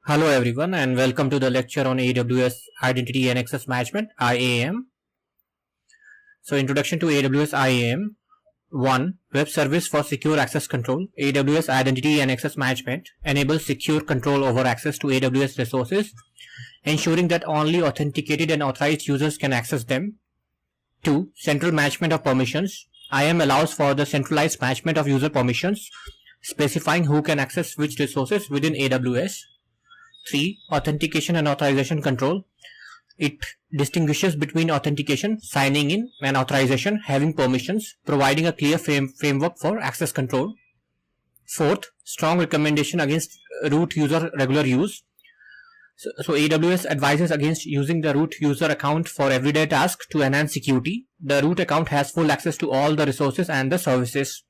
Hello everyone and welcome to the lecture on AWS Identity and Access Management IAM. So introduction to AWS IAM. 1. Web Service for Secure Access Control. AWS Identity and Access Management enables secure control over access to AWS resources, ensuring that only authenticated and authorized users can access them. 2. Central management of permissions. IAM allows for the centralized management of user permissions, specifying who can access which resources within AWS. 3. Authentication and authorization control. It distinguishes between authentication, signing in, and authorization, having permissions, providing a clear framework for access control. 4th, strong recommendation against root user regular use. So AWS advises against using the root user account for everyday tasks to enhance security. The root account has full access to all the resources and the services.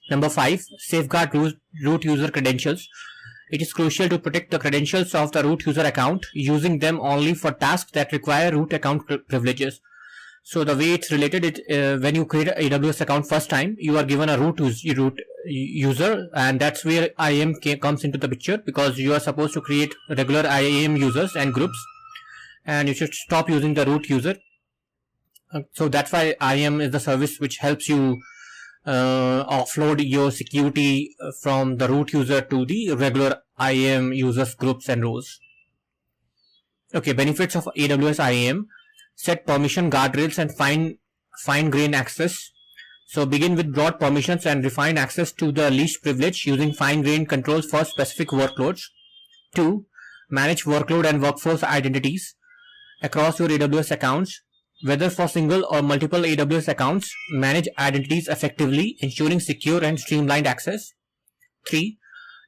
Number 5, safeguard root user credentials. It is crucial to protect the credentials of the root user account, using them only for tasks that require root account privileges. So the way it's related, when you create an AWS account first time, you are given a root user, and that's where IAM comes into the picture, because you are supposed to create regular IAM users and groups, and you should stop using the root user. So that's why IAM is the service which helps you offload your security from the root user to the regular IAM users, groups and roles. Okay, benefits of AWS IAM. Set permission guardrails and fine-grained access. So begin with broad permissions and refine access to the least privilege using fine-grained controls for specific workloads. 2. Manage workload and workforce identities across your AWS accounts. Whether for single or multiple AWS accounts, manage identities effectively, ensuring secure and streamlined access. 3.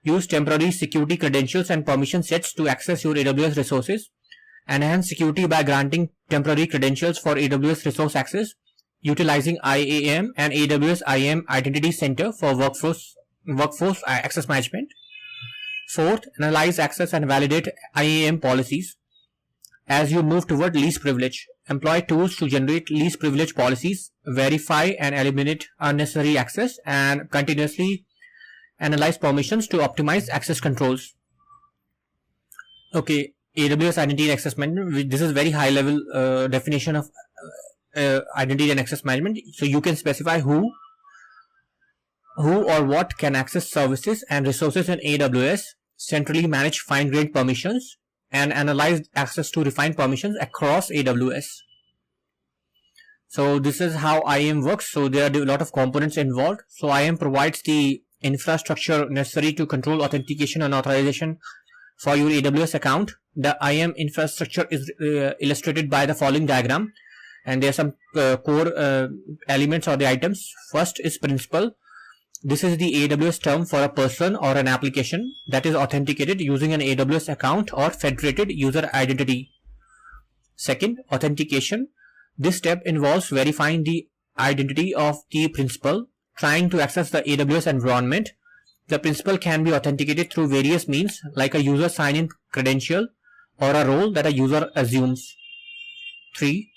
Use temporary security credentials and permission sets to access your AWS resources. Enhance security by granting temporary credentials for AWS resource access, utilizing IAM and AWS IAM Identity Center for workforce access management. 4th, analyze, access and validate IAM policies. As you move toward least privilege, employ tools to generate least privilege policies, verify and eliminate unnecessary access, and continuously analyze permissions to optimize access controls. Okay, AWS Identity and Access Management. This is very high level definition of identity and access management. So you can specify who or what can access services and resources in AWS, centrally manage fine-grained permissions, and analyze access to refined permissions across AWS. So this is how IAM works. So there are a lot of components involved. So IAM provides the infrastructure necessary to control authentication and authorization for your AWS account. The IAM infrastructure is illustrated by the following diagram, and there are some core elements or the items. First is principal. This is the AWS term for a person or an application that is authenticated using an AWS account or federated user identity. Second, authentication. This step involves verifying the identity of the principal trying to access the AWS environment. The principal can be authenticated through various means, like a user sign-in credential or a role that a user assumes. 3.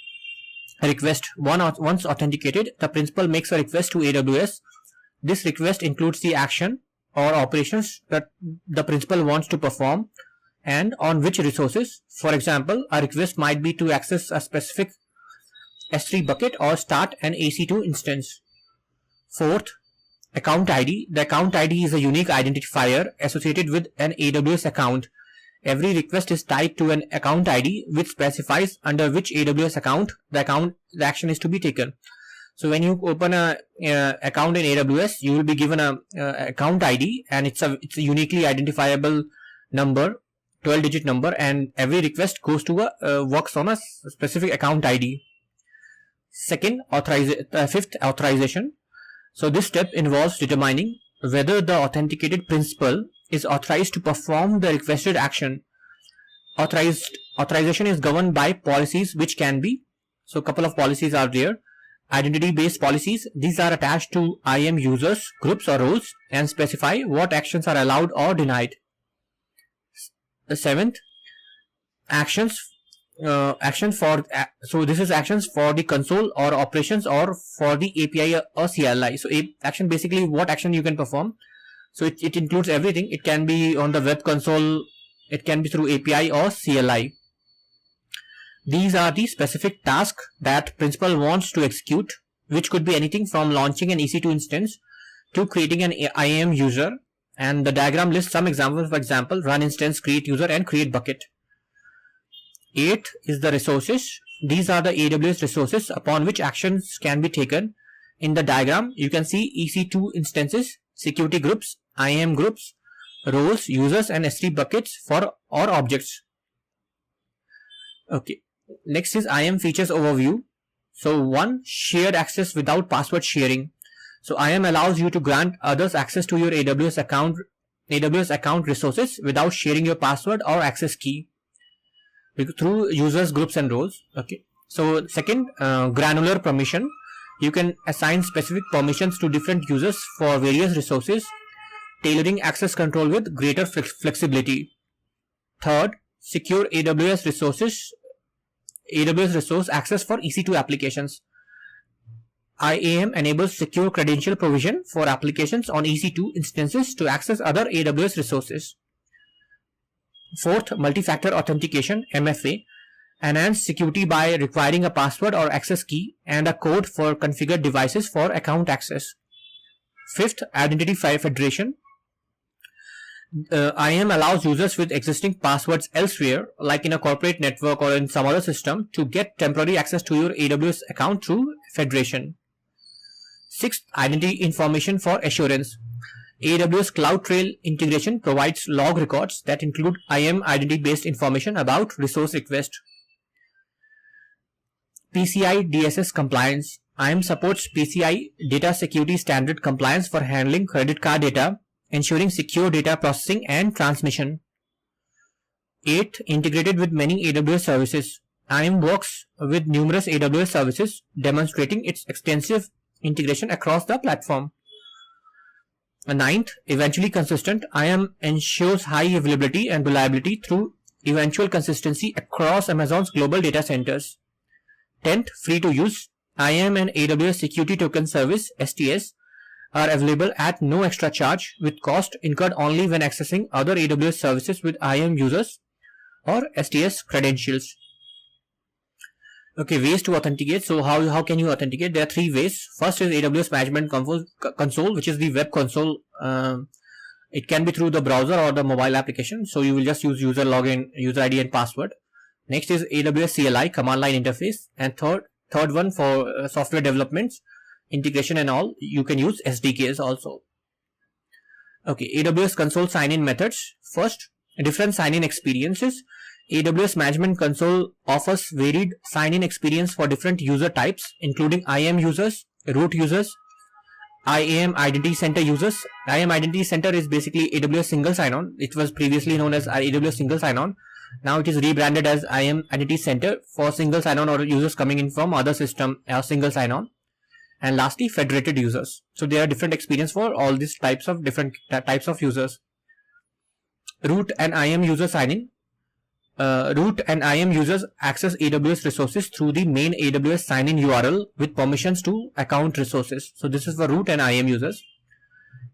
Request. Once authenticated, the principal makes a request to AWS. This request includes the action or operations that the principal wants to perform and on which resources. For example, a request might be to access a specific S3 bucket or start an EC2 instance. 4th, account ID. The account ID is a unique identifier associated with an AWS account. Every request is tied to an account ID which specifies under which AWS account the action is to be taken. So when you open a account in AWS, you will be given a account ID, and it's a uniquely identifiable number, 12-digit number, and every request goes to works on a specific account ID. Fifth, authorization. So this step involves determining whether the authenticated principal is authorized to perform the requested action. Authorization is governed by policies which can be, so a couple of policies are there. Identity-based policies. These are attached to IAM users, groups or roles and specify what actions are allowed or denied. The 7th, actions. So this is actions for the console or operations or for the API or CLI. So action, basically what action you can perform. So it includes everything. It can be on the web console It can be through API or CLI. These are the specific tasks that principal wants to execute, which could be anything from launching an EC2 instance to creating an IAM user. And the diagram lists some examples. For example, run instance, create user, and create bucket. 8 is the resources. These are the AWS resources upon which actions can be taken. In the diagram, you can see EC2 instances, security groups, IAM groups, roles, users, and S3 buckets for or objects. Okay. Next is IAM features overview. So 1, shared access without password sharing. So IAM allows you to grant others access to your AWS account resources without sharing your password or access key through users, groups, and roles. Okay. So second, granular permission. You can assign specific permissions to different users for various resources, tailoring access control with greater flexibility. Third, secure AWS resource access for EC2 applications. IAM enables secure credential provision for applications on EC2 instances to access other AWS resources. Fourth, multi-factor authentication, MFA, enhance security by requiring a password or access key and a code for configured devices for account access. Fifth, identity federation. IAM allows users with existing passwords elsewhere, like in a corporate network or in some other system, to get temporary access to your AWS account through federation. Sixth, identity information for assurance. AWS CloudTrail integration provides log records that include IAM identity-based information about resource request. PCI DSS compliance. IAM supports PCI data security standard compliance for handling credit card data, ensuring secure data processing and transmission. 8. Integrated with many AWS services. IAM works with numerous AWS services, demonstrating its extensive integration across the platform. 9th, eventually consistent. IAM ensures high availability and reliability through eventual consistency across Amazon's global data centers. 10th, free to use. IAM and AWS Security Token Service, STS, are available at no extra charge, with cost incurred only when accessing other AWS services with IAM users or STS credentials. Okay, ways to authenticate. So how can you authenticate? There are 3 ways. First is AWS Management Console, which is the web console. It can be through the browser or the mobile application. So you will just use user login, user ID, and password. Next is AWS CLI, command line interface. And third one for software developments, integration and all, you can use SDKs also. Okay, AWS console sign-in methods. First, different sign-in experiences. AWS Management Console offers varied sign-in experience for different user types, including IAM users, root users, IAM Identity Center users. IAM Identity Center is basically AWS Single Sign-On. It was previously known as AWS Single Sign-On. Now it is rebranded as IAM Identity Center for Single Sign-On or users coming in from other system Single Sign-On. And lastly, federated users. So there are different experience for all these types of different types of users. Root and IAM user sign-in. Root and IAM users access AWS resources through the main AWS sign-in URL with permissions to account resources. So this is for root and IAM users.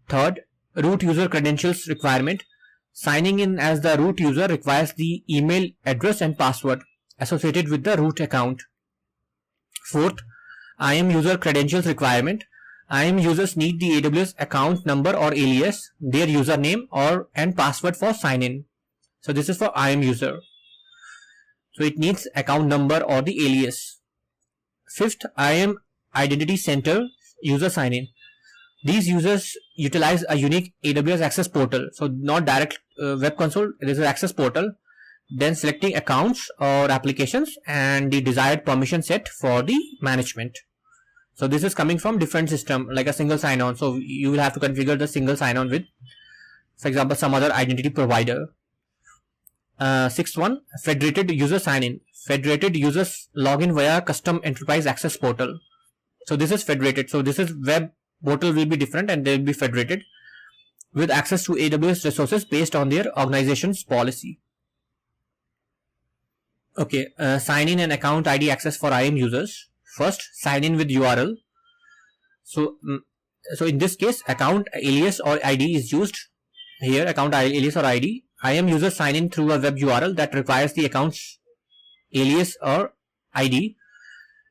Third, root user credentials requirement. Signing in as the root user requires the email address and password associated with the root account. Fourth, IAM user credentials requirement. IAM users need the AWS account number or alias, their username and password for sign-in. So this is for IAM user. So it needs account number or the alias. Fifth, IAM Identity Center user sign-in. These users utilize a unique AWS access portal. So not direct web console, it is an access portal. Then selecting accounts or applications and the desired permission set for the management. So this is coming from different system like a single sign-on. So you will have to configure the single sign-on with, for example, some other identity provider. Sixth one, federated user sign-in. Federated users log in via custom enterprise access portal. So this is federated. So this is web portal will be different and they will be federated with access to AWS resources based on their organization's policy. Okay, sign in and account ID access for IAM users. First, sign in with URL. So in this case, account alias or ID is used here. Account alias or ID IAM users sign in through a web URL that requires the account's alias or ID,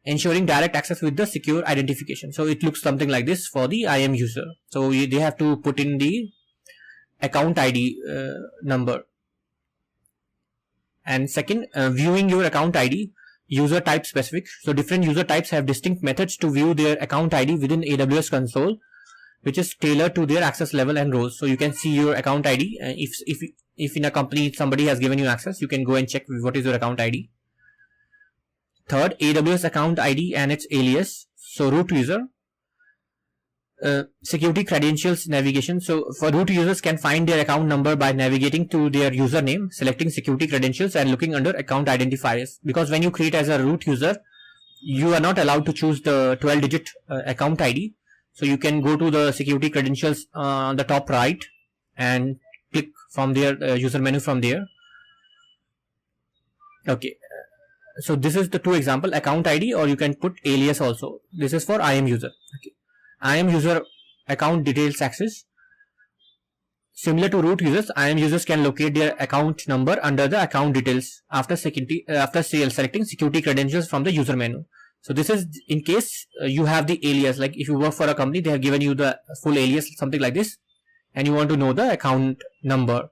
ensuring direct access with the secure identification. So it looks something like this for the IAM user. So they have to put in the account ID number. And second, viewing your account ID, user type specific. So different user types have distinct methods to view their account ID within AWS console, which is tailored to their access level and roles. So you can see your account ID. If in a company somebody has given you access, you can go and check what is your account ID. Third, AWS account ID and its alias. So root user, security credentials navigation. So for root users can find their account number by navigating to their username, selecting security credentials and looking under account identifiers. Because when you create as a root user, you are not allowed to choose the 12-digit account ID. So you can go to the security credentials on the top right and click from their user menu from there. Okay. So this is the two example, account ID, or you can put alias also. This is for IAM user. Okay. IAM user account details access. Similar to root users, IAM users can locate their account number under the account details after selecting security credentials from the user menu. So this is in case you have the alias, like if you work for a company, they have given you the full alias, something like this, and you want to know the account number.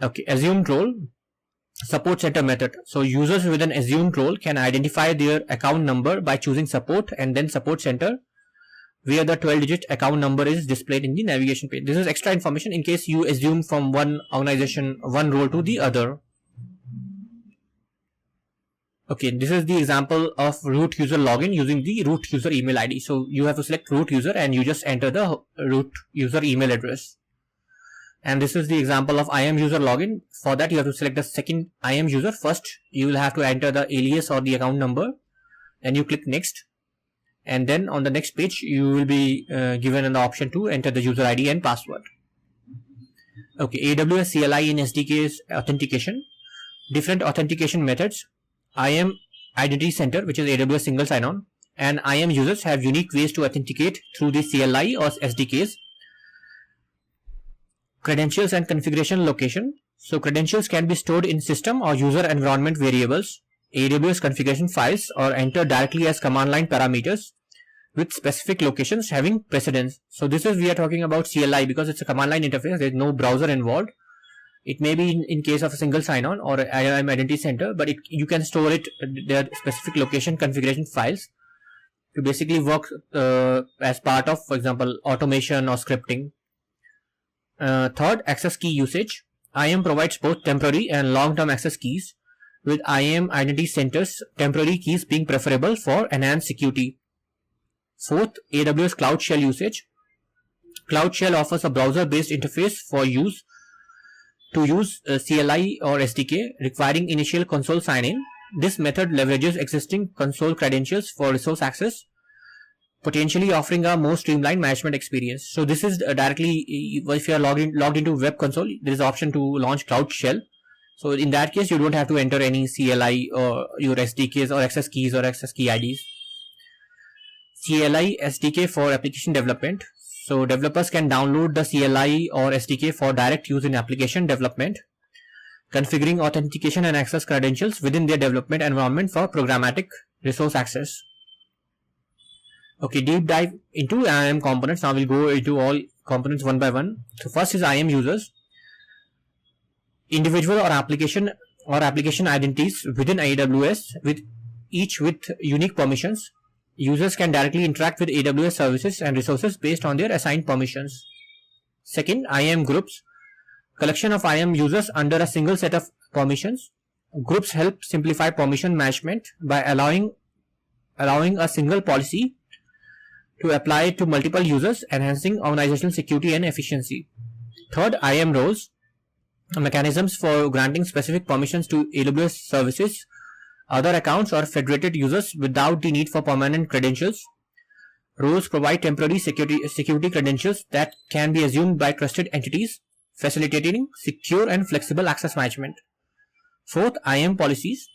Okay, assumed role. Support center method. So users with an assumed role can identify their account number by choosing support and then support center, where the 12-digit account number is displayed in the navigation page. This is extra information in case you assume from one organization, one role to the other. Okay, this is the example of root user login using the root user email ID. So you have to select root user and you just enter the root user email address. And this is the example of IAM user login. For that, you have to select the second IAM user. First, you will have to enter the alias or the account number. Then you click next. And then on the next page, you will be given an option to enter the user ID and password. Okay, AWS CLI in SDK's authentication. Different authentication methods. IAM Identity Center, which is AWS single sign-on. And IAM users have unique ways to authenticate through the CLI or SDKs. Credentials and configuration location. So credentials can be stored in system or user environment variables, AWS configuration files, or entered directly as command line parameters with specific locations having precedence. So this is, we are talking about CLI because it's a command line interface. There is no browser involved. It may be in case of a single sign-on or IAM Identity Center, but you can store it, their specific location configuration files to basically work as part of, for example, automation or scripting. Third, access key usage. IAM provides both temporary and long-term access keys, with IAM Identity Centers temporary keys being preferable for enhanced security. Fourth, AWS Cloud Shell usage. Cloud Shell offers a browser-based interface for use CLI or SDK, requiring initial console sign-in. This method leverages existing console credentials for resource access, potentially offering a more streamlined management experience. So this is directly, if you are logged into web console, there is an option to launch Cloud Shell. So in that case, you don't have to enter any CLI or your SDKs or access keys or access key IDs. CLI SDK for application development. So developers can download the CLI or SDK for direct use in application development, configuring authentication and access credentials within their development environment for programmatic resource access. Okay, deep dive into IAM components. Now we'll go into all components one by one. So first is IAM users. Individual or application identities within AWS, with each with unique permissions. Users can directly interact with AWS services and resources based on their assigned permissions. Second, IAM groups. Collection of IAM users under a single set of permissions. Groups help simplify permission management by allowing a single policy to apply to multiple users, enhancing organizational security and efficiency. Third, IAM roles. Mechanisms for granting specific permissions to AWS services, other accounts, or federated users without the need for permanent credentials. Roles provide temporary security credentials that can be assumed by trusted entities, facilitating secure and flexible access management. Fourth, IAM policies.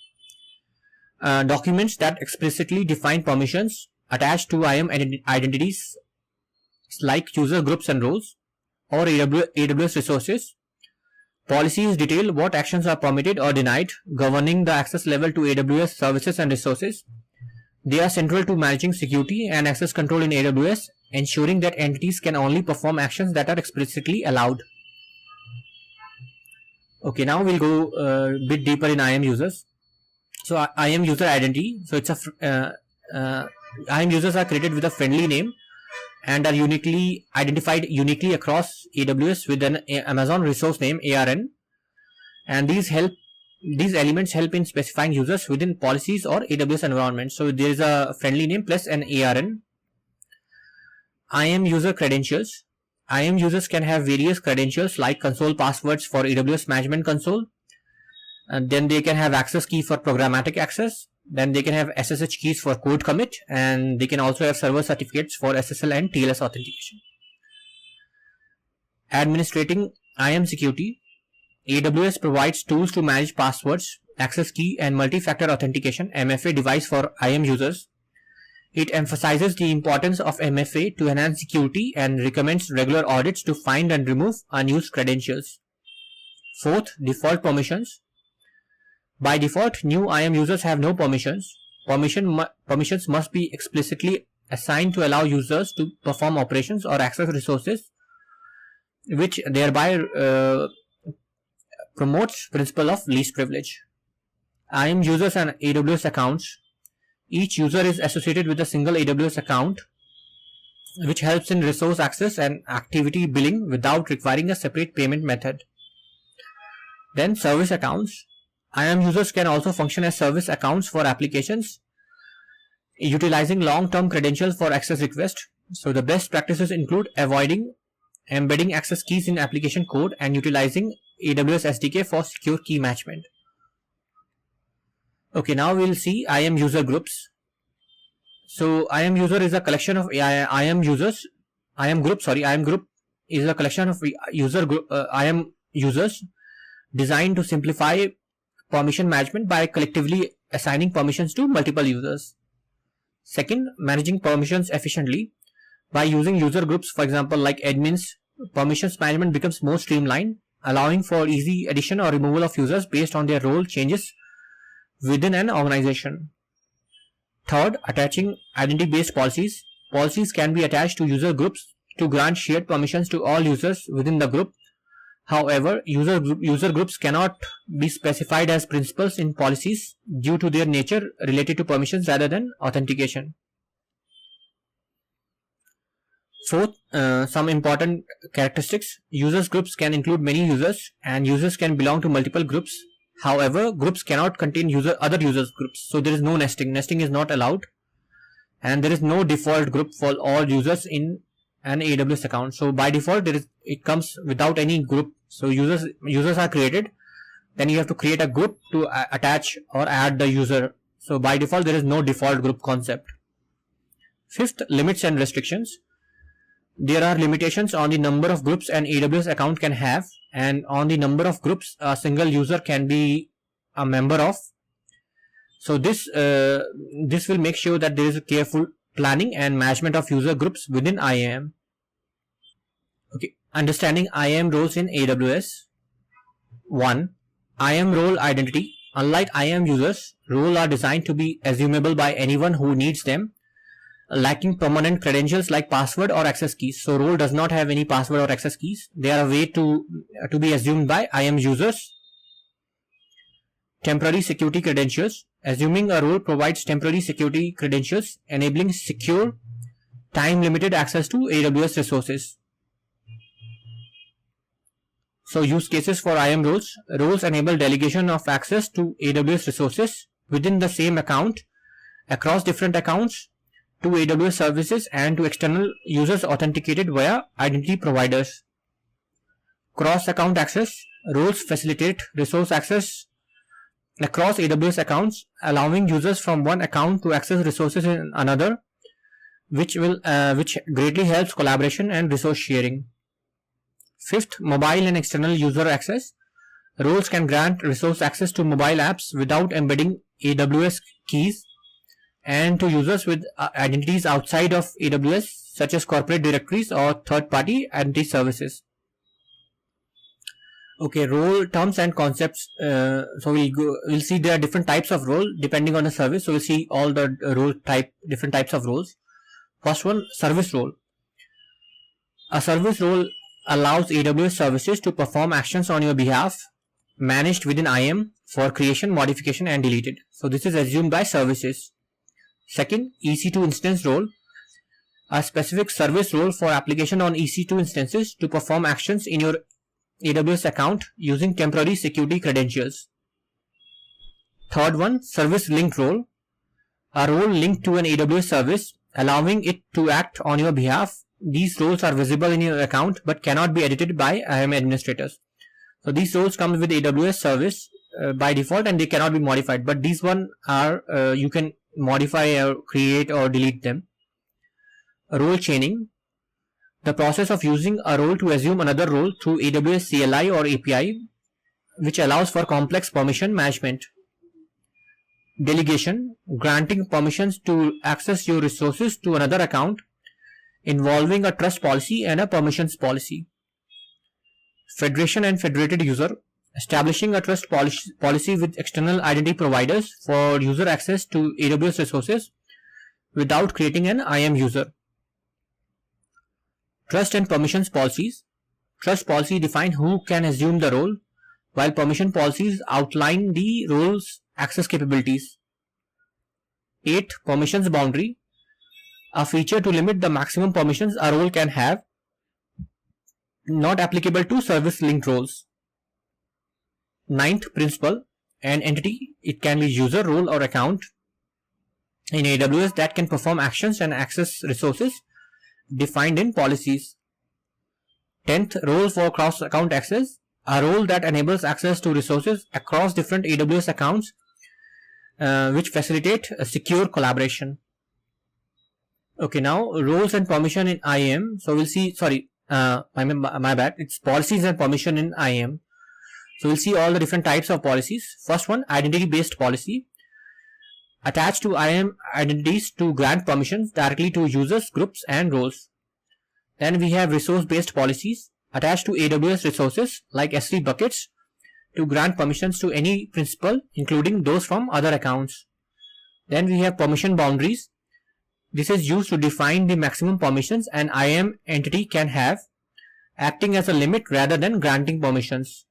Documents that explicitly define permissions attached to IAM identities like user groups and roles, or AWS resources. Policies detail what actions are permitted or denied, governing the access level to AWS services and resources. They are central to managing security and access control in AWS, ensuring that entities can only perform actions that are explicitly allowed. Okay, now we'll go a bit deeper in IAM users. So IAM user identity. So it's IAM users are created with a friendly name and are identified uniquely across AWS with an Amazon resource name ARN, and these elements help in specifying users within policies or AWS environments. So there is a friendly name plus an ARN. IAM user credentials. IAM users can have various credentials like console passwords for AWS Management Console, and then they can have access key for programmatic access. Then they can have SSH keys for code commit, and they can also have server certificates for SSL and TLS authentication. Administrating IAM security. AWS provides tools to manage passwords, access key, and multi-factor authentication (MFA) device for IAM users. It emphasizes the importance of MFA to enhance security and recommends regular audits to find and remove unused credentials. Fourth, default permissions. By default, new IAM users have no permissions. Permissions must be explicitly assigned to allow users to perform operations or access resources, which thereby promotes principle of least privilege. IAM users and AWS accounts. Each user is associated with a single AWS account, which helps in resource access and activity billing without requiring a separate payment method. Then service accounts. IAM users can also function as service accounts for applications, utilizing long-term credentials for access requests. So the best practices include avoiding embedding access keys in application code and utilizing AWS SDK for secure key management. Okay, now we'll see IAM user groups. So IAM user is a collection of IAM users. IAM group is a collection of IAM users designed to simplify permission management by collectively assigning permissions to multiple users. Second, managing permissions efficiently. By using user groups, for example, like admins, permissions management becomes more streamlined, allowing for easy addition or removal of users based on their role changes within an organization. Third, attaching identity-based policies. Policies can be attached to user groups to grant shared permissions to all users within the group. However, user groups cannot be specified as principals in policies due to their nature related to permissions rather than authentication. Fourth, some important characteristics. Users groups can include many users, and users can belong to multiple groups. However, groups cannot contain other users groups, so there is no nesting. Nesting is not allowed, and there is no default group for all users in an AWS account. So by default, it comes without any group. So users are created, then you have to create a group to attach or add the user. So by default, there is no default group concept. Fifth, limits and restrictions. There are limitations on the number of groups an AWS account can have, and on the number of groups a single user can be a member of. So this will make sure that there is a careful planning and management of user groups within IAM. Okay, understanding IAM roles in AWS. 1. IAM role identity. Unlike IAM users, roles are designed to be assumable by anyone who needs them, lacking permanent credentials like password or access keys. So role does not have any password or access keys. They are a way to be assumed by IAM users. Temporary security credentials. Assuming a role provides temporary security credentials, enabling secure, time-limited access to AWS resources. So use cases for IAM roles. Roles enable delegation of access to AWS resources within the same account, across different accounts, to AWS services, and to external users authenticated via identity providers. Cross-account access. Roles facilitate resource access across AWS accounts, allowing users from one account to access resources in another, which greatly helps collaboration and resource sharing. Fifth, mobile and external user access. Roles can grant resource access to mobile apps without embedding AWS keys, and to users with identities outside of AWS, such as corporate directories or third-party identity services. Okay, role terms and concepts. So we'll see there are different types of role depending on the service. So we'll see all the different types of roles. First one, service role. A service role allows AWS services to perform actions on your behalf, managed within IAM for creation, modification, and deleted. So this is assumed by services. Second, EC2 instance role. A specific service role for application on EC2 instances to perform actions in your AWS account using temporary security credentials. Third one, service linked role. A role linked to an AWS service, allowing it to act on your behalf. These roles are visible in your account but cannot be edited by IAM administrators. So these roles come with AWS service by default and they cannot be modified, but these one are you can modify or create or delete them. Role chaining. The process of using a role to assume another role through AWS CLI or API, which allows for complex permission management. Delegation. Granting permissions to access your resources to another account, involving a trust policy and a permissions policy. Federation and federated user. Establishing a trust policy with external identity providers for user access to AWS resources without creating an IAM user. Trust and permissions policies. Trust policy define who can assume the role, while permission policies outline the role's access capabilities. 8. Permissions boundary. A feature to limit the maximum permissions a role can have, not applicable to service linked roles. 9th principle. An entity, it can be user, role or account in AWS that can perform actions and access resources defined in policies. 10th, role for cross account access. A role that enables access to resources across different AWS accounts which facilitate a secure collaboration. Okay, now roles and permission in IAM. So we'll see, my bad, it's policies and permission in IAM. So we'll see all the different types of policies. First one, identity based policy. Attached to IAM identities to grant permissions directly to users, groups and roles. Then we have resource based policies attached to AWS resources like S3 buckets to grant permissions to any principal, including those from other accounts. Then we have permission boundaries. This is used to define the maximum permissions an IAM entity can have, acting as a limit rather than granting permissions.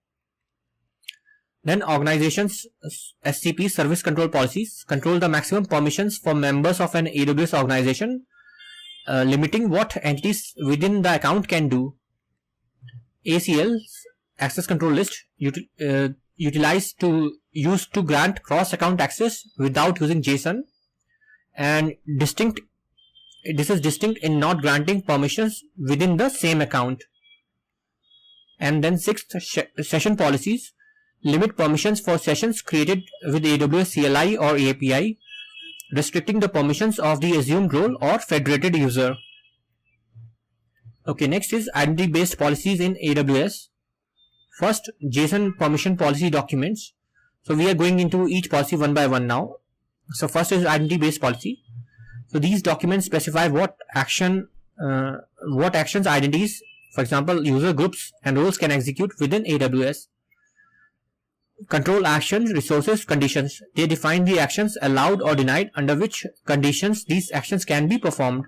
Then organizations SCP service control policies control the maximum permissions for members of an AWS organization, limiting what entities within the account can do. ACLs access control list utilized to grant cross account access without using JSON, and this is distinct in not granting permissions within the same account. And then 6th, session policies limit permissions for sessions created with AWS CLI or API, restricting the permissions of the assumed role or federated user. Okay, next is identity based policies in AWS. First, JSON permission policy documents. So we are going into each policy one by one now. So first is identity based policy. So these documents specify what actions identities, for example user groups and roles, can execute within AWS. Control actions, resources, conditions. They define the actions allowed or denied, under which conditions these actions can be performed.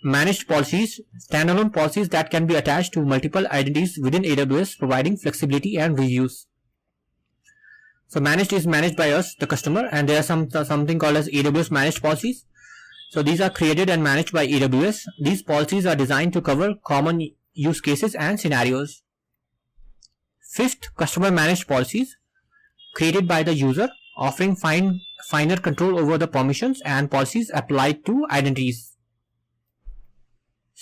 Managed policies, standalone policies that can be attached to multiple identities within AWS, providing flexibility and reuse. So managed is managed by us, the customer, and there are something called as AWS managed policies. So these are created and managed by AWS. These policies are designed to cover common use cases and scenarios. 5th, customer managed policies created by the user, offering finer control over the permissions and policies applied to identities.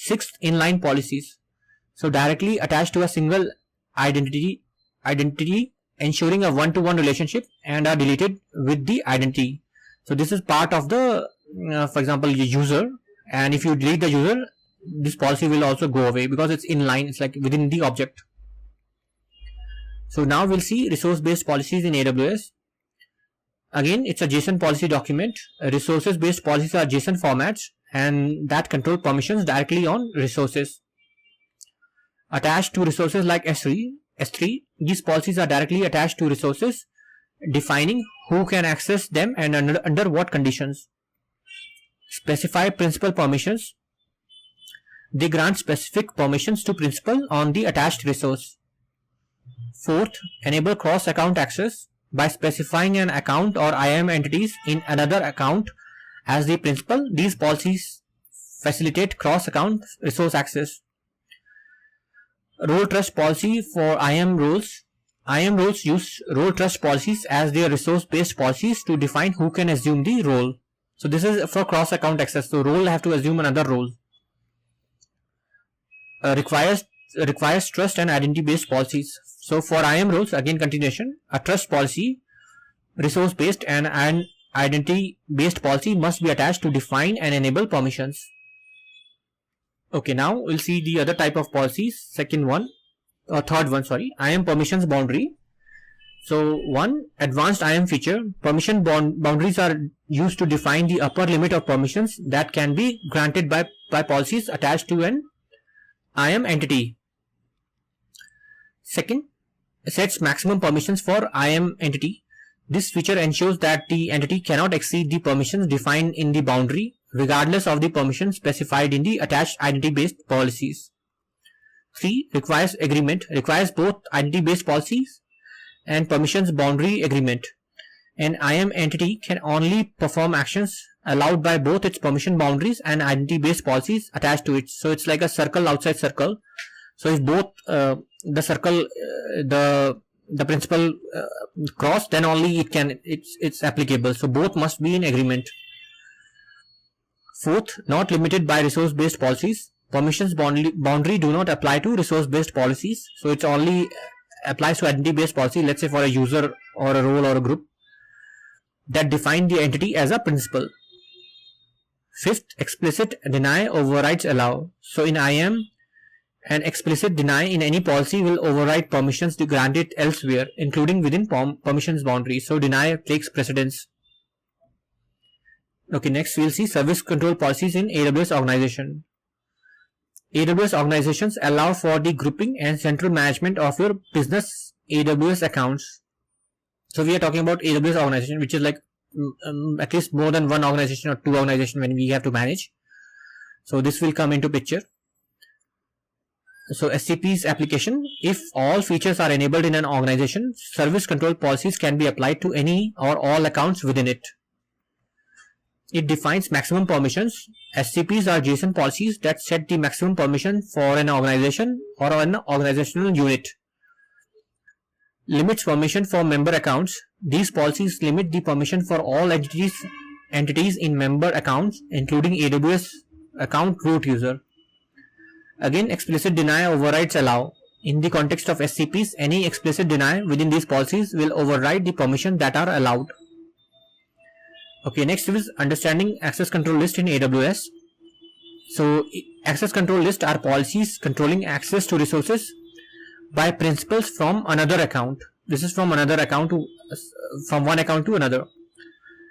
6th, inline policies. So directly attached to a single identity, ensuring a one-to-one relationship, and are deleted with the identity. So this is part of the, for example, user, and if you delete the user, this policy will also go away because it's inline, it's like within the object. So now we'll see resource based policies in AWS. Again, it's a JSON policy document. Resources based policies are JSON formats and that control permissions directly on resources. Attached to resources like S3, S3. These policies are directly attached to resources, defining who can access them and under what conditions. Specify principal permissions. They grant specific permissions to principal on the attached resource. Fourth, enable cross-account access by specifying an account or IAM entities in another account as the principal. These policies facilitate cross-account resource access. Role trust policy for IAM roles. IAM roles use role trust policies as their resource-based policies to define who can assume the role. So this is for cross-account access. So role have to assume another role. Requires trust and identity-based policies. So for IAM roles, again continuation, a trust policy, resource-based and identity-based policy must be attached to define and enable permissions. Okay, now we'll see the other type of policies. Third one, IAM permissions boundary. So one, advanced IAM feature. Permission boundaries are used to define the upper limit of permissions that can be granted by policies attached to an IAM entity. Second, sets maximum permissions for IAM entity. This feature ensures that the entity cannot exceed the permissions defined in the boundary, regardless of the permissions specified in the attached identity-based policies. 3. Requires agreement. Requires both identity-based policies and permissions boundary agreement. An IAM entity can only perform actions allowed by both its permission boundaries and identity-based policies attached to it. So it's like a circle outside circle. So if both the circle, the principal cross, then only it's applicable. So both must be in agreement. Fourth, not limited by resource-based policies. Permissions boundary do not apply to resource-based policies. So it only applies to identity-based policy. Let's say for a user or a role or a group that define the entity as a principal. Fifth, explicit deny overrides allow. So in IAM, an explicit deny in any policy will override permissions to grant it elsewhere, including within permissions boundary. So deny takes precedence. Okay, next we'll see service control policies in AWS organization. AWS organizations allow for the grouping and central management of your business AWS accounts. So we are talking about AWS organization, which is like at least more than one organization or two organizations when we have to manage. So this will come into picture. So SCP's application, if all features are enabled in an organization, service control policies can be applied to any or all accounts within it. It defines maximum permissions. SCPs are JSON policies that set the maximum permission for an organization or an organizational unit. Limits permission for member accounts. These policies limit the permission for all entities in member accounts, including AWS account root user. Again, explicit deny overrides allow. In the context of SCPs, any explicit deny within these policies will override the permissions that are allowed. Okay, next is understanding access control list in AWS. So access control list are policies controlling access to resources by principals from another account. This is from another account to from one account to another.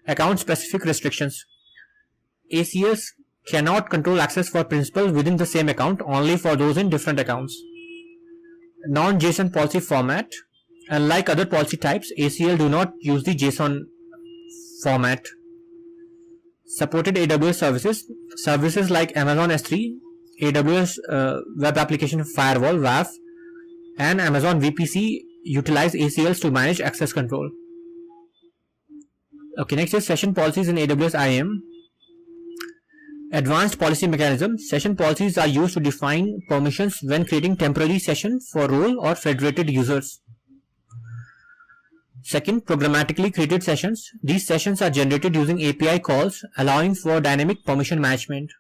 Account specific restrictions. ACS cannot control access for principals within the same account, only for those in different accounts. Non-JSON policy format. Unlike other policy types, ACL do not use the JSON format. Supported AWS services. Services like Amazon S3, AWS Web Application Firewall WAF, and Amazon VPC utilize ACLs to manage access control. Okay, next is session policies in AWS IAM. Advanced policy mechanism. Session policies are used to define permissions when creating temporary sessions for role or federated users. Second, programmatically created sessions. These sessions are generated using API calls, allowing for dynamic permission management.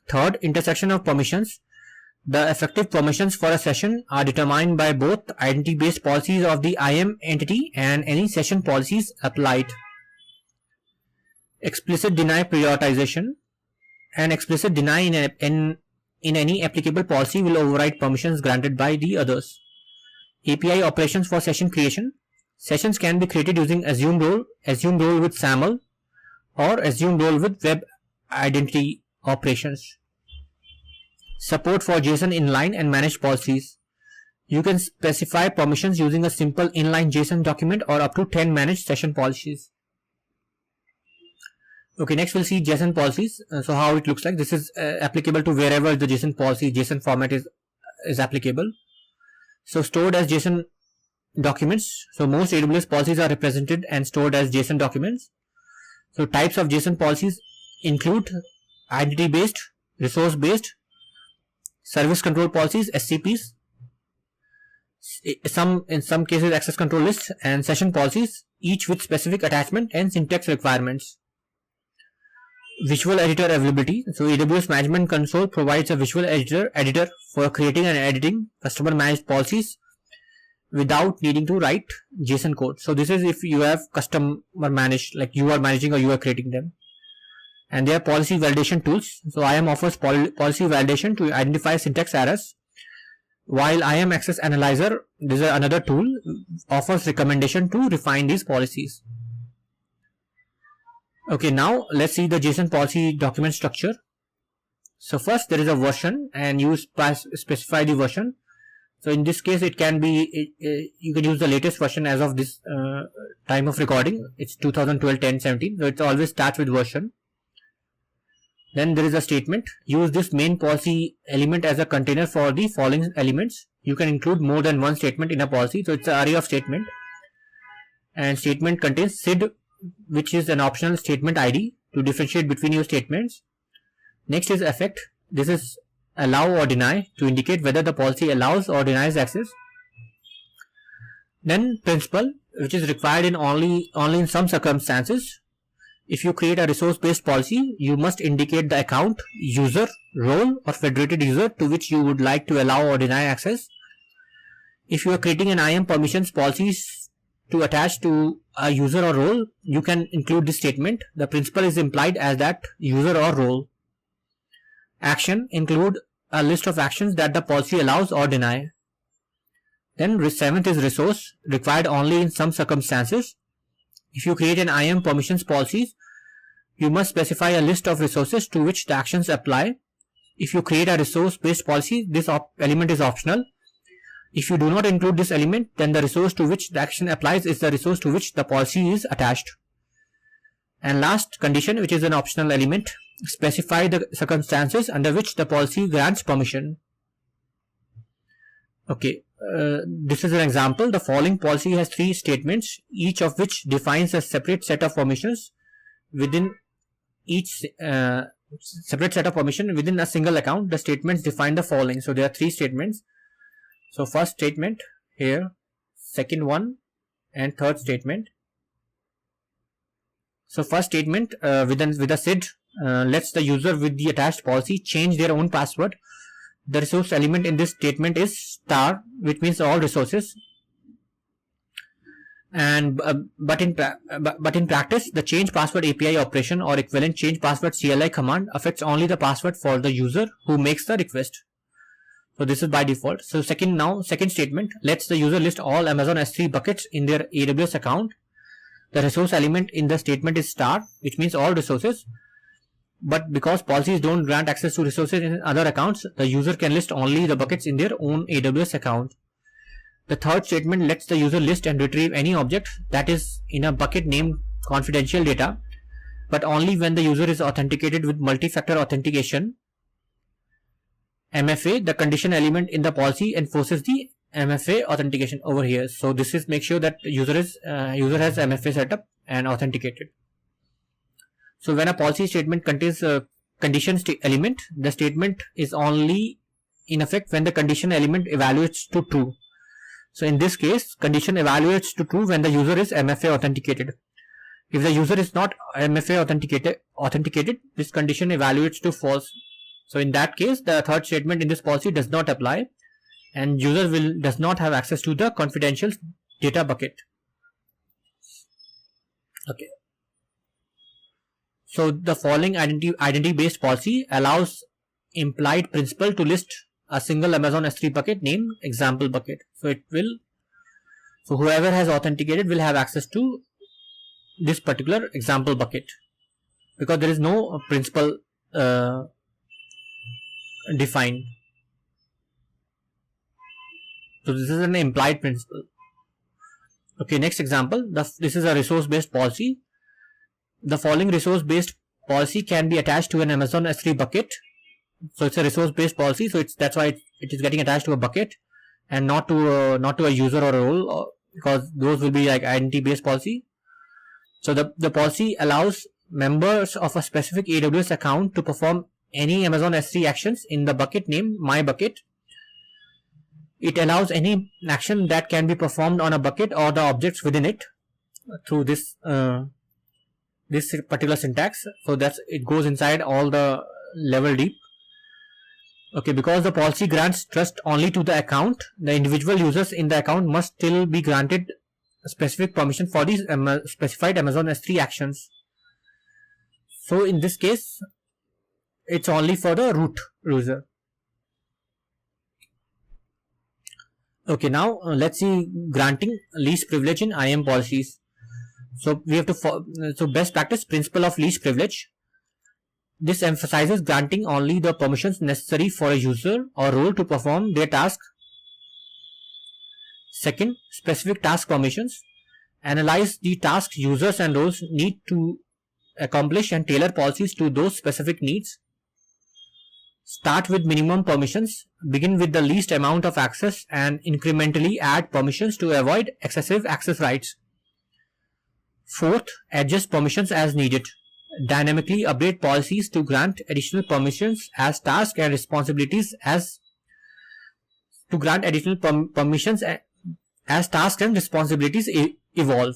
Third, intersection of permissions. The effective permissions for a session are determined by both identity-based policies of the IAM entity and any session policies applied. Explicit deny prioritization. An explicit deny in any applicable policy will override permissions granted by the others. API operations for session creation. Sessions can be created using assume role with SAML, or assume role with web identity operations. Support for JSON inline and managed policies. You can specify permissions using a simple inline JSON document or up to 10 managed session policies. Okay, next we'll see JSON policies. So how it looks like. This is applicable to wherever the JSON policy, JSON format is applicable. So stored as JSON documents. So most AWS policies are represented and stored as JSON documents. So types of JSON policies include identity based, resource based, service control policies, SCPs, in some cases access control lists, and session policies, each with specific attachment and syntax requirements. Visual editor availability. So AWS Management Console provides a visual editor for creating and editing customer managed policies without needing to write JSON code. So this is if you have customer managed, like you are managing or you are creating them. And there are policy validation tools. So IAM offers policy validation to identify syntax errors, while IAM Access Analyzer, this is another tool, offers recommendation to refine these policies. Okay, now let's see the JSON policy document structure. So first there is a version and you specify the version. So in this case it can be, you can use the latest version as of this time of recording. It's 2012 10/17. So it always starts with version. Then there is a statement. Use this main policy element as a container for the following elements. You can include more than one statement in a policy. So it's an array of statement. And statement contains SID, which is an optional statement ID to differentiate between your statements. Next is effect. This is allow or deny to indicate whether the policy allows or denies access. Then principal, which is required in only in some circumstances. If you create a resource based policy, you must indicate the account, user, role or federated user to which you would like to allow or deny access. If you are creating an IAM permissions policies to attach to a user or role, you can include this statement. The principal is implied as that user or role. Action, include a list of actions that the policy allows or deny. Then 7th is resource, required only in some circumstances. If you create an IAM permissions policies, you must specify a list of resources to which the actions apply. If you create a resource based policy, this element is optional. If you do not include this element, then the resource to which the action applies is the resource to which the policy is attached. And last, condition, which is an optional element, specify the circumstances under which the policy grants permission. Okay, this is an example. The following policy has 3 statements, each of which defines a separate set of permissions within each separate set of permission within a single account. The statements define the following. So there are 3 statements. So first statement here, second one, and third statement. So first statement with a SID lets the user with the attached policy change their own password. The resource element in this statement is star, which means all resources. And but in practice, the change password API operation or equivalent change password CLI command affects only the password for the user who makes the request. So this is by default. So second statement lets the user list all Amazon S3 buckets in their AWS account. The resource element in the statement is star, which means all resources. But because policies don't grant access to resources in other accounts, the user can list only the buckets in their own AWS account. The third statement lets the user list and retrieve any object that is in a bucket named confidential data, but only when the user is authenticated with multi-factor authentication. MFA, the condition element in the policy, enforces the MFA authentication over here. So this is make sure that user has MFA set up and authenticated. So when a policy statement contains a condition element, the statement is only in effect when the condition element evaluates to true. So in this case, condition evaluates to true when the user is MFA authenticated. If the user is not MFA authenticated, this condition evaluates to false. So in that case, the third statement in this policy does not apply, and user does not have access to the confidential data bucket. Okay. So the following identity based policy allows implied principal to list a single Amazon S3 bucket named example bucket. So whoever has authenticated will have access to this particular example bucket, because there is no principal defined. So this is an implied principle. Okay, next example. This is a resource-based policy. The following resource-based policy can be attached to an Amazon S3 bucket. So it's a resource-based policy. So that's why it is getting attached to a bucket and not to a user or a role, because those will be like identity-based policy. So the policy allows members of a specific AWS account to perform any Amazon S3 actions in the bucket named my bucket. It allows any action that can be performed on a bucket or the objects within it through this this particular syntax. So that's it goes inside all the level deep. Okay, because the policy grants trust only to the account, the individual users in the account must still be granted specific permission for these specified Amazon S3 actions. So in this case, it's only for the root user. Okay, now let's see granting least privilege in IAM policies. So we have to so best practice principle of least privilege. This emphasizes granting only the permissions necessary for a user or role to perform their task. Second, specific task permissions. Analyze the tasks users and roles need to accomplish and tailor policies to those specific needs. Start with minimum permissions, begin with the least amount of access, and incrementally add permissions to avoid excessive access rights. Fourth, adjust permissions as needed. Dynamically update policies to grant additional permissions as tasks and responsibilities as tasks and responsibilities evolve.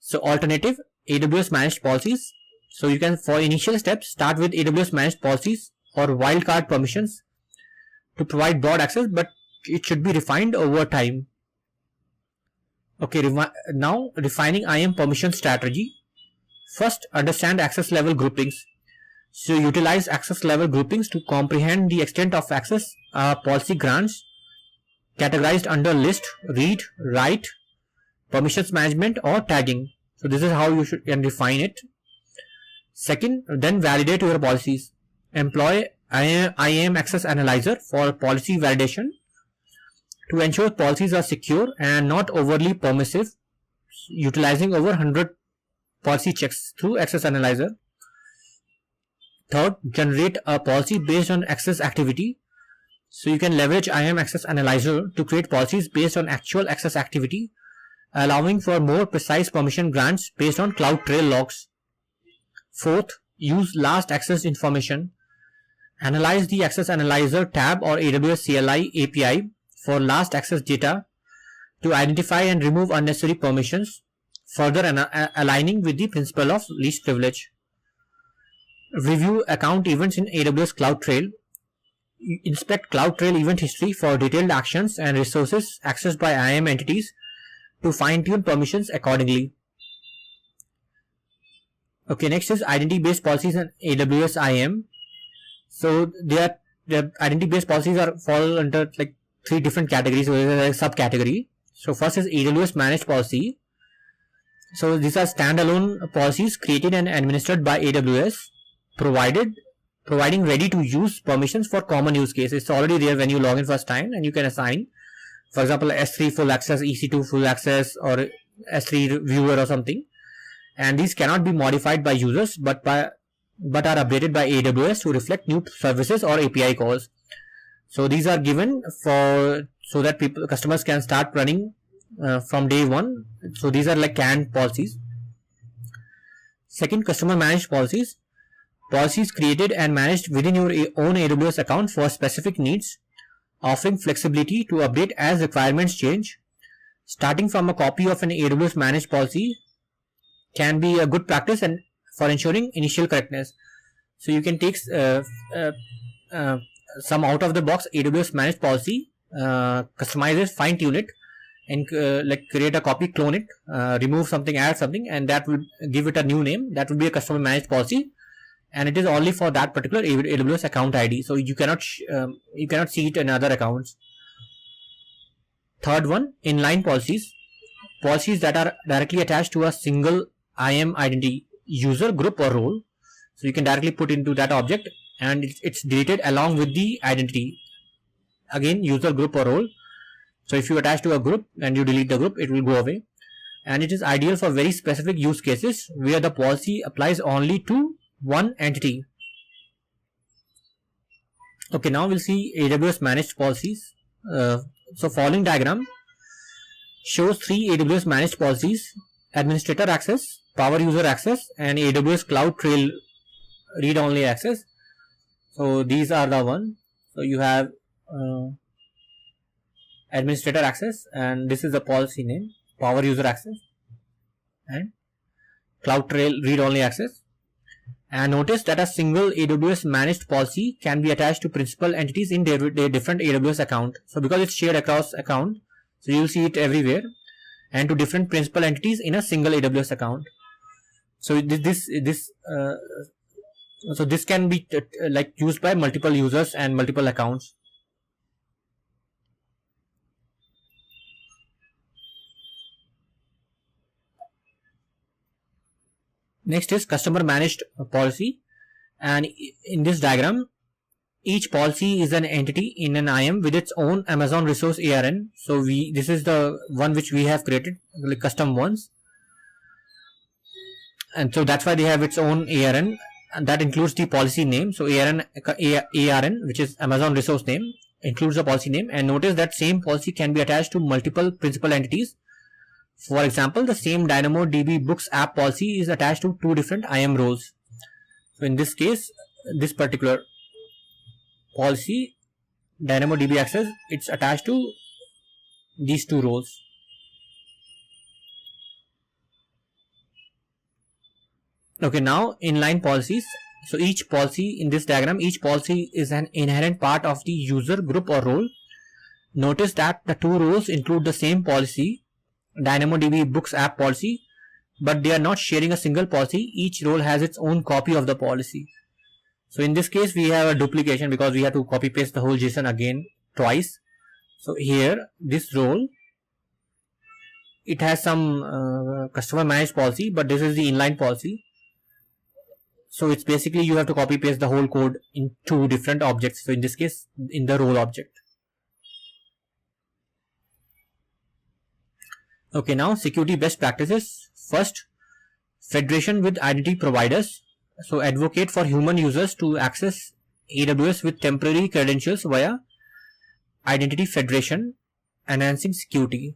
So alternative, AWS managed policies. So you can, for initial steps, start with AWS managed policies or wildcard permissions to provide broad access, but it should be refined over time. Okay, now defining IAM permission strategy. First, understand access level groupings. So utilize access level groupings to comprehend the extent of access policy grants categorized under list, read, write, permissions management, or tagging. So this is how you can define it. Second, then validate your policies. Employ IAM Access Analyzer for policy validation to ensure policies are secure and not overly permissive, utilizing over 100 policy checks through Access Analyzer. Third, generate a policy based on access activity. So you can leverage IAM Access Analyzer to create policies based on actual access activity, allowing for more precise permission grants based on CloudTrail logs. Fourth, use last access information. Analyze the Access Analyzer tab or AWS CLI API for last access data to identify and remove unnecessary permissions, further aligning with the principle of least privilege. Review account events in AWS CloudTrail. Inspect CloudTrail event history for detailed actions and resources accessed by IAM entities to fine-tune permissions accordingly. Okay, next is identity-based policies and AWS IAM. So the identity-based policies fall under like 3 different categories, so there's a subcategory. So first is AWS managed policy. So these are standalone policies created and administered by AWS, providing ready to use permissions for common use cases. It's already there when you log in first time, and you can assign, for example, S3 full access, EC2 full access, or S3 viewer or something. And these cannot be modified by users, but are updated by AWS to reflect new services or API calls. So these are given so that customers can start running from day one. So these are like canned policies. Second, customer managed policies. Policies created and managed within your own AWS account for specific needs, offering flexibility to update as requirements change. Starting from a copy of an AWS managed policy can be a good practice and for ensuring initial correctness. So you can take some out of the box AWS managed policy, customize it, fine tune it, and like create a copy, clone it, remove something, add something, and that would give it a new name. That would be a customer managed policy, and it is only for that particular AWS account ID. So you cannot see it in other accounts. Third one, inline policies. Policies that are directly attached to a single IAM identity, user, group, or role. So you can directly put into that object, and it's deleted along with the identity. Again, user, group, or role. So if you attach to a group and you delete the group, it will go away. And it is ideal for very specific use cases where the policy applies only to one entity. Okay, now we'll see AWS managed policies. So following diagram shows 3 AWS managed policies: administrator access, power user access, and AWS CloudTrail read-only access. So these are the one. So you have administrator access, and this is the policy name, power user access, and CloudTrail read-only access. And notice that a single AWS managed policy can be attached to principal entities in their different AWS account. So because it's shared across account, so you'll see it everywhere, and to different principal entities in a single AWS account. So this can be like used by multiple users and multiple accounts. Next is customer managed policy, and in this diagram each policy is an entity in an IAM with its own Amazon resource ARN. So this is the one which we have created, like custom ones, and so that's why they have its own ARN, and that includes the policy name. So ARN, which is Amazon resource name, includes the policy name. And notice that same policy can be attached to multiple principal entities. For example, the same DynamoDB Books app policy is attached to 2 different IAM roles. So in this case, this particular policy, DynamoDB access, it's attached to these 2 roles. Okay, now inline policies. So each policy in this diagram, each policy is an inherent part of the user, group, or role. Notice that the 2 roles include the same policy, DynamoDB Books app policy, but they are not sharing a single policy. Each role has its own copy of the policy. So in this case we have a duplication because we have to copy paste the whole JSON again twice. So here this role, it has some customer managed policy, but this is the inline policy. So it's basically you have to copy paste the whole code in 2 different objects. So in this case, in the role object. Okay, now security best practices. First, federation with identity providers. So advocate for human users to access AWS with temporary credentials via identity federation, enhancing security.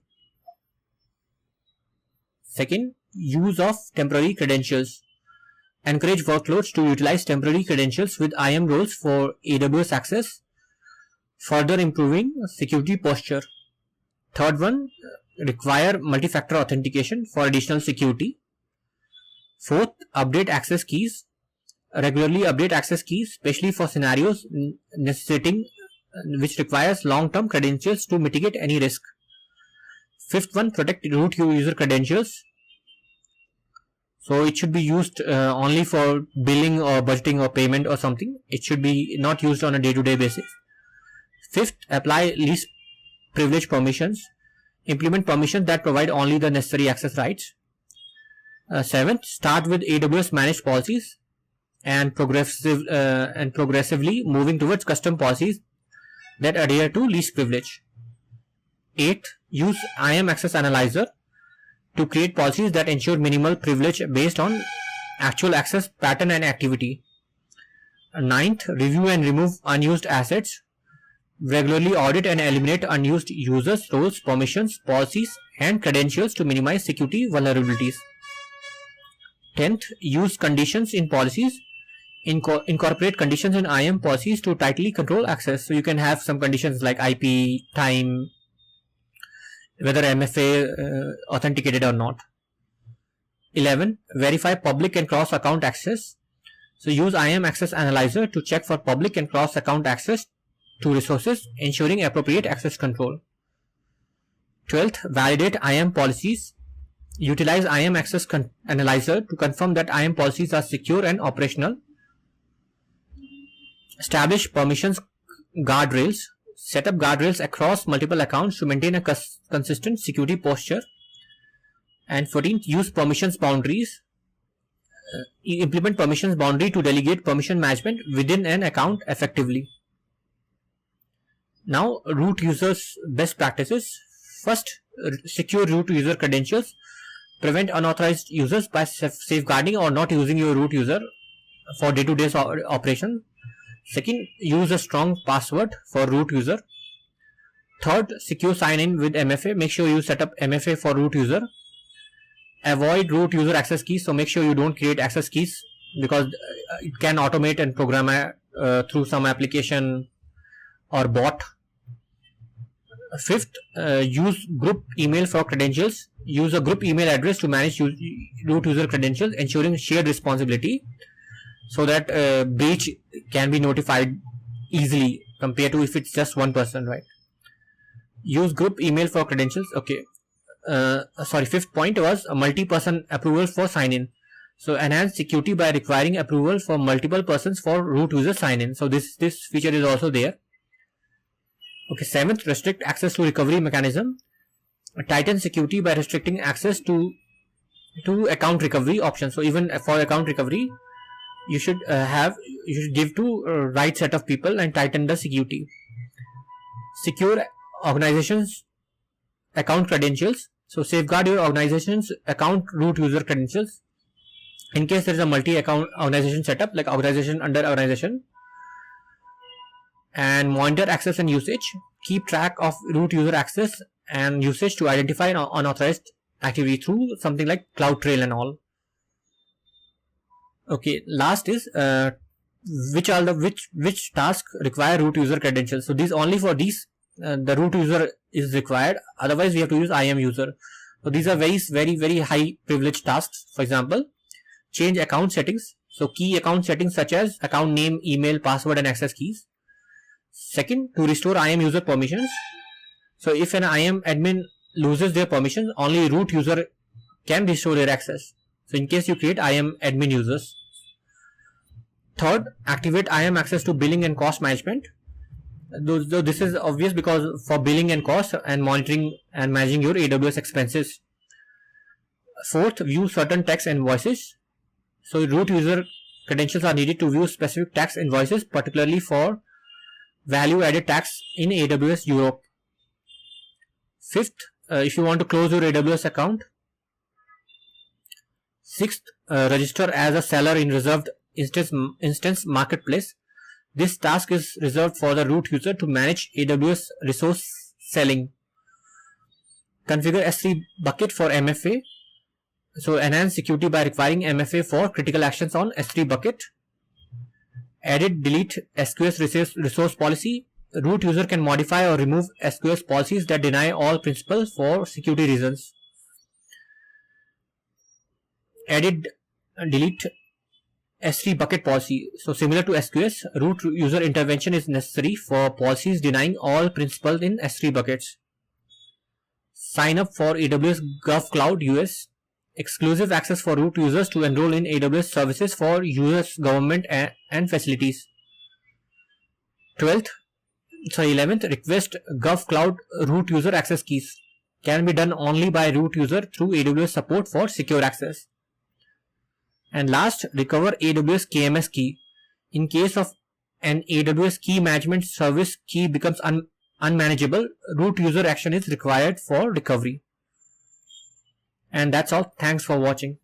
Second, use of temporary credentials. Encourage workloads to utilize temporary credentials with IAM roles for AWS access, further improving security posture. Third one, require multi-factor authentication for additional security. Fourth, update access keys. Regularly update access keys, especially for scenarios necessitating which requires long-term credentials to mitigate any risk. Fifth one, protect root user credentials. So it should be used only for billing or budgeting or payment or something. It should be not used on a day-to-day basis. Fifth, apply least privilege permissions. Implement permissions that provide only the necessary access rights. Seventh, start with AWS managed policies and progressively moving towards custom policies that adhere to least privilege. Eighth, use IAM Access Analyzer to create policies that ensure minimal privilege based on actual access pattern and activity. Ninth, review and remove unused assets. Regularly audit and eliminate unused users, roles, permissions, policies, and credentials to minimize security vulnerabilities. 10th, use conditions in policies. Incorporate conditions in IAM policies to tightly control access. So you can have some conditions like IP, time, whether MFA authenticated or not. 11, verify public and cross account access. So use IAM Access Analyzer to check for public and cross account access to resources, ensuring appropriate access control. 12th, validate IAM policies. Utilize IAM Access Analyzer to confirm that IAM policies are secure and operational. Establish permissions guardrails. Set up guardrails across multiple accounts to maintain a consistent security posture. And 14th, use permissions boundaries. Implement permissions boundary to delegate permission management within an account effectively. Now, root users best practices. First, secure root user credentials. Prevent unauthorized users by safeguarding or not using your root user for day-to-day operation. Second, use a strong password for root user. Third, secure sign in with MFA. Make sure you set up MFA for root user. Avoid root user access keys. So make sure you don't create access keys, because it can automate and program through some application or bot. Fifth, use group email for credentials. Use a group email address to manage root user credentials, ensuring shared responsibility so that breach can be notified easily compared to if it's just one person, right? Use group email for credentials. Okay. Fifth point was a multi-person approval for sign-in. So enhance security by requiring approval for multiple persons for root user sign-in. So this feature is also there. Okay. Seventh, restrict access to recovery mechanism. Tighten security by restricting access to account recovery options. So even for account recovery, you should give to right set of people and tighten the security. Secure organizations account credentials. So safeguard your organization's account root user credentials in case there is a multi-account organization setup, like organization under organization. And monitor access and usage. Keep track of root user access and usage to identify unauthorized activity through something like CloudTrail and all. Okay, last is which tasks require root user credentials. So these only for these the root user is required. Otherwise, we have to use IAM user. So these are very high privilege tasks. For example, change account settings. So key account settings such as account name, email, password, and access keys. Second, to restore IAM user permissions. So if an IAM admin loses their permissions, only root user can restore their access. So in case you create IAM admin users. Third, activate IAM access to billing and cost management. Though this is obvious because for billing and cost and monitoring and managing your AWS expenses. Fourth, view certain tax invoices. So root user credentials are needed to view specific tax invoices, particularly for value added tax in AWS Europe. Fifth, if you want to close your AWS account. Sixth, register as a seller in reserved instance marketplace. This task is reserved for the root user to manage AWS resource selling. Configure S3 bucket for MFA. So enhance security by requiring MFA for critical actions on S3 bucket. Edit, delete SQS resource policy. Root user can modify or remove SQS policies that deny all principals for security reasons. Edit, delete S3 bucket policy. So similar to SQS, root user intervention is necessary for policies denying all principals in S3 buckets. Sign up for AWS GovCloud US. Exclusive access for root users to enroll in AWS services for US government and facilities. 11th, request GovCloud root user access keys. Can be done only by root user through AWS support for secure access. And last, recover AWS KMS key. In case of an AWS key management service key becomes unmanageable, root user action is required for recovery. And that's all. Thanks for watching.